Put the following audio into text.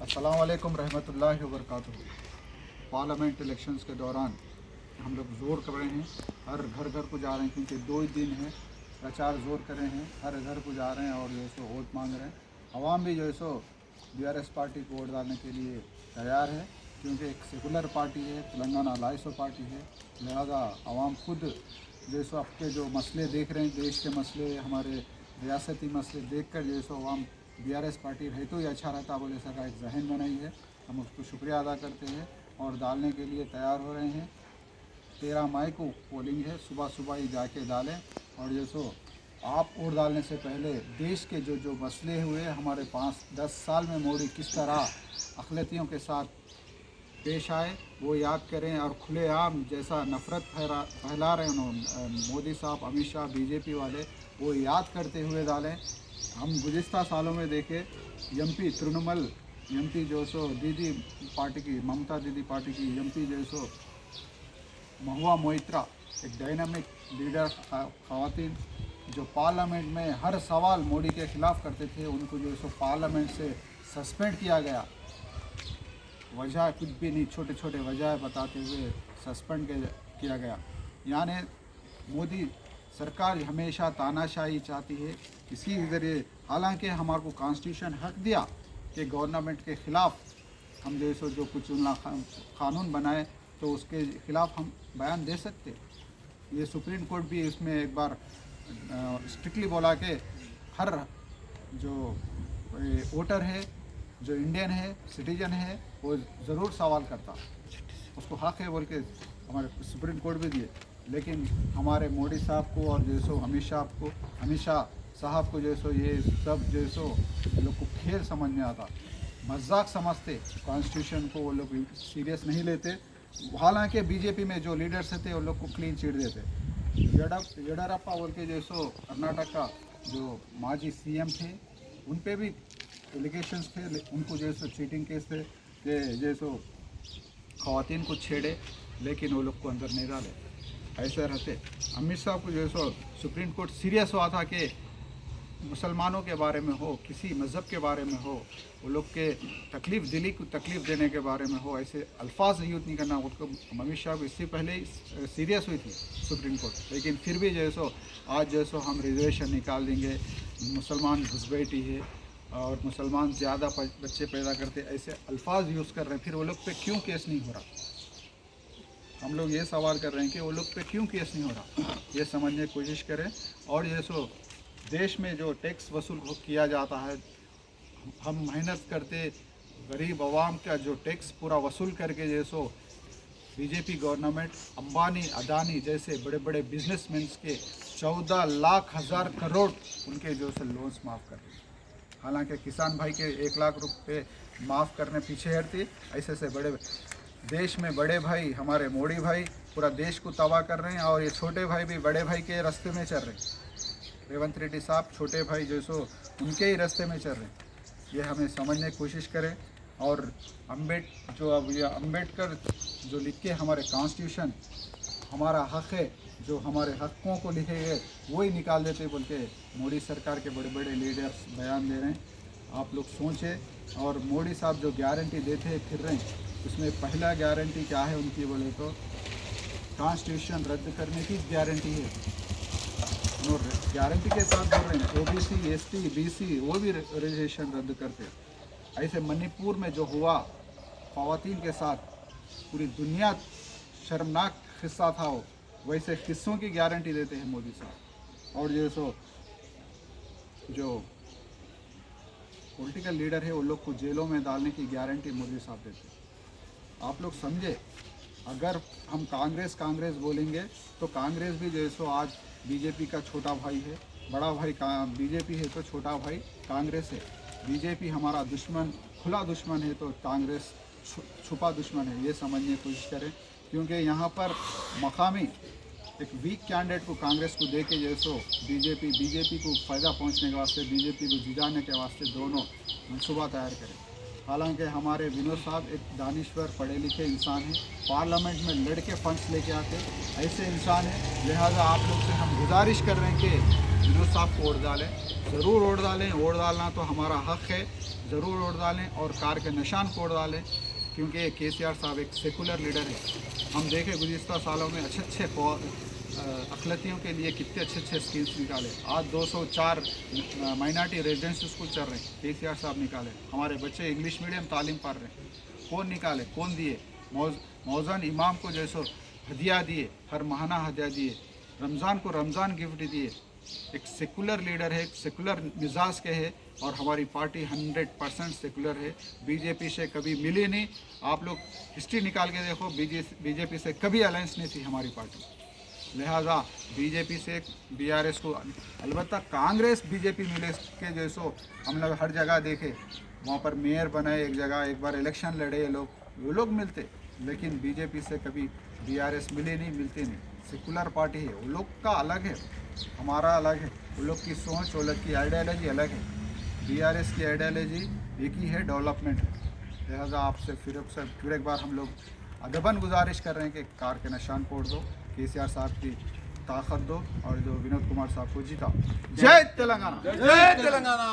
अस्सलाम वालेकुम रहमतुल्लाहि व बरकातुहू। पार्लियामेंट इलेक्शंस के दौरान हम लोग ज़ोर कर रहे हैं, हर घर घर को जा रहे हैं क्योंकि 2 ही दिन है, प्रचार ज़ोर कर रहे हैं, हर घर को जा रहे हैं और जो है सो वोट मांग रहे हैं। आवाम भी जो है सो बीआरएस पार्टी को वोट डालने के लिए तैयार है क्योंकि एक सेकुलर पार्टी है, तेलंगाना लाइसो पार्टी है। लिहाजा आवाम खुद जो है सो आपके जो मसले देख रहे हैं, देश के मसले, हमारे रियासती मसले देख कर जो है सो आवाम बीआरएस पार्टी रहे तो ही अच्छा रहता बोले सका एक जहन बनाई है। हम उसको शुक्रिया अदा करते हैं और डालने के लिए तैयार हो रहे हैं। 13 मई को पोलिंग है, सुबह सुबह ही जाके डालें। और जो सो आप वोट डालने से पहले देश के जो जो मसले हुए हमारे 5-10 साल में मोदी किस तरह अक़लियतियों के साथ पेश आए वो याद करें और खुलेआम जैसा नफ़रत फैला रहे उन्होंने मोदी साहब, अमित शाह, बीजेपी वाले, वो याद करते हुए डालें। हम गुज़िस्ता सालों में देखे एमपी तृणमूल एमपी जो सो दीदी पार्टी की, ममता दीदी पार्टी की एमपी जो सो महुआ मोइत्रा, एक डायनामिक लीडर ख़वातीन जो पार्लियामेंट में हर सवाल मोदी के ख़िलाफ़ करते थे, उनको जो सो पार्लियामेंट से सस्पेंड किया गया। वजह कुछ भी नहीं, छोटे छोटे वजह बताते हुए सस्पेंड किया गया। यानी मोदी सरकार हमेशा तानाशाही चाहती है इसी ज़रिए। हालांकि हमारे को कॉन्स्टिट्यूशन हक दिया कि गवर्नमेंट के ख़िलाफ़ हम जो कुछ कानून बनाए तो उसके ख़िलाफ़ हम बयान दे सकते। ये सुप्रीम कोर्ट भी इसमें एक बार स्ट्रिक्टली बोला कि हर जो वोटर है, जो इंडियन है, सिटीजन है, वो ज़रूर सवाल करता, उसको हक़ है बोल के हमारे सुप्रीम कोर्ट भी दिए। लेकिन हमारे मोदी साहब को और जो सो अमित शाह साहब को जो सो ये सब जो सो लोग को खेल समझ में आता, मजाक समझते, कॉन्स्टिट्यूशन को वो लोग सीरियस नहीं लेते। हालांकि बीजेपी में जो लीडर्स थे वो लोग को क्लीन चिट देते। येडियुरप्पा बोल के जो सो कर्नाटक का जो माजी सीएम थे, उन पे भी एलिगेशंस थे, उनको जो सो चीटिंग केस थे कि जो सो ख़वातीन को छेड़े, लेकिन वो लोग को अंदर नहीं डाले। ऐसे रहते अमित साहब को जो सो सुप्रीम कोर्ट सीरियस हुआ था कि मुसलमानों के बारे में हो, किसी मज़हब के बारे में हो, वो लोग के दिली को तकलीफ़ देने के बारे में हो, ऐसे अल्फाज यूज़ नहीं करना। उसको अमित शाह को इससे पहले ही सीरियस हुई थी सुप्रीम कोर्ट, लेकिन फिर भी जो सो आज जो सो हम रिजर्वेशन निकाल देंगे, मुसलमान घुसपैठी है और मुसलमान ज़्यादा बच्चे पैदा करते, ऐसे अल्फाज यूज़ कर रहे हैं। फिर वो लोग पे क्यों केस नहीं हो रहा? हम लोग ये सवाल कर रहे हैं कि वो लोग पे क्यों केस नहीं हो रहा, ये समझने की कोशिश करें। और ये सो देश में जो टैक्स वसूल किया जाता है, हम मेहनत करते गरीब आवाम का जो टैक्स पूरा वसूल करके जो सो बीजेपी गवर्नमेंट अंबानी, अदानी जैसे बड़े बड़े बिजनेसमैन्स के 14 लाख हज़ार करोड़ उनके जो से लोन्स माफ़ कर रहे। हालांकि किसान भाई के 1 लाख रुपये माफ़ करने पीछे हटती, ऐसे से बड़े देश में बड़े भाई हमारे मोदी भाई पूरा देश को तबाह कर रहे हैं और ये छोटे भाई भी बड़े भाई के रास्ते में चल रहे हैं। रेवंत रेड्डी साहब छोटे भाई जो सो उनके ही रास्ते में चल रहे हैं, ये हमें समझने की कोशिश करें। और अम्बेडकर जो लिख के हमारे कॉन्स्टिट्यूशन हमारा हक़ है, जो हमारे हक़ों को लिखे गए वही निकाल देते बोल के मोदी सरकार के बड़े बड़े लीडर्स बयान दे रहे हैं। आप लोग सोचें। और मोदी साहब जो गारंटी देते फिर रहे हैं, उसमें पहला गारंटी क्या है उनकी बोले तो कॉन्स्टिट्यूशन रद्द करने की गारंटी है। और गारंटी के साथ बोल रहे हैं ओबीसी, एसटी, बीसी वो भी रिजर्वेशन रद्द करते। ऐसे मणिपुर में जो हुआ ख़वातीन के साथ, पूरी दुनिया शर्मनाक किस्सा था वो, वैसे किस्सों की गारंटी देते हैं मोदी साहब। और जो पॉलिटिकल लीडर है वो लोग को जेलों में डालने की गारंटी मोदी साहब देते हैं। आप लोग समझे, अगर हम कांग्रेस बोलेंगे तो कांग्रेस भी जो सो आज बीजेपी का छोटा भाई है, बड़ा भाई बीजेपी है तो छोटा भाई कांग्रेस है। बीजेपी हमारा दुश्मन, खुला दुश्मन है तो कांग्रेस छुपा दुश्मन है, ये समझने की कोशिश करें। क्योंकि यहाँ पर मकामी एक वीक कैंडिडेट को कांग्रेस को दे के जो सो बीजेपी को फ़ायदा पहुँचने के वास्ते, बीजेपी को जिताने के वास्ते दोनों मनसूबा तैयार करें। हालांकि हमारे विनोद साहब एक दानिश्वर पढ़े लिखे इंसान हैं, पार्लियामेंट में लड़के फंड्स लेके आते ऐसे इंसान हैं। लिहाजा आप लोग से हम गुजारिश कर रहे हैं कि विनोद साहब को वोट डालें, ज़रूर वोट डालें। वोट डालना तो हमारा हक़ है, ज़रूर वोट डालें और कार के निशान को वोट डालें, क्योंकि केसीआर साहब एक सेकुलर लीडर है। हम देखें गुज़िस्ता सालों में अच्छे अखिलतियों के लिए कितने अच्छे स्कीम्स निकाले। आज 204 माइनॉरिटी रेजिडेंशियल स्कूल चल रहे हैं, केसीआर साहब निकाले। हमारे बच्चे इंग्लिश मीडियम तालीम पढ़ रहे हैं, कौन निकाले, कौन दिए? मौज़न इमाम को जैसो हदिया दिए, हर महीना हदिया दिए, रमज़ान को रमज़ान गिफ्ट दिए। एक सेकुलर लीडर है, एक सेकुलर मिजाज के है और हमारी पार्टी 100% सेकुलर है। बीजेपी से कभी मिली नहीं। आप लोग हिस्ट्री निकाल के देखो, बीजेपी से कभी अलायंस नहीं थी हमारी पार्टी। लिहाजा बीजेपी से बीआरएस को, अलबत्ता कांग्रेस बीजेपी मिले के जैसो हम लोग हर जगह देखे, वहाँ पर मेयर बनाए, एक जगह एक बार इलेक्शन लड़े लोग, वो लोग मिलते, लेकिन बीजेपी से कभी बीआरएस मिले नहीं, मिलते नहीं। सेकुलर पार्टी है, वो लोग का अलग है, हमारा अलग है। वो लोग की सोच, वो लोग की आइडियालॉजी अलग है। बीआरएस की आइडियालॉजी एक ही है, डेवलपमेंट है। लिहाजा आपसे फिर एक बार हम लोग अदबन गुजारिश कर रहे हैं कि कार के निशान को वोट दो, केसीआर साहब की ताकत दो और जो विनोद कुमार साहब को जीता। जय तेलंगाना, जय तेलंगाना।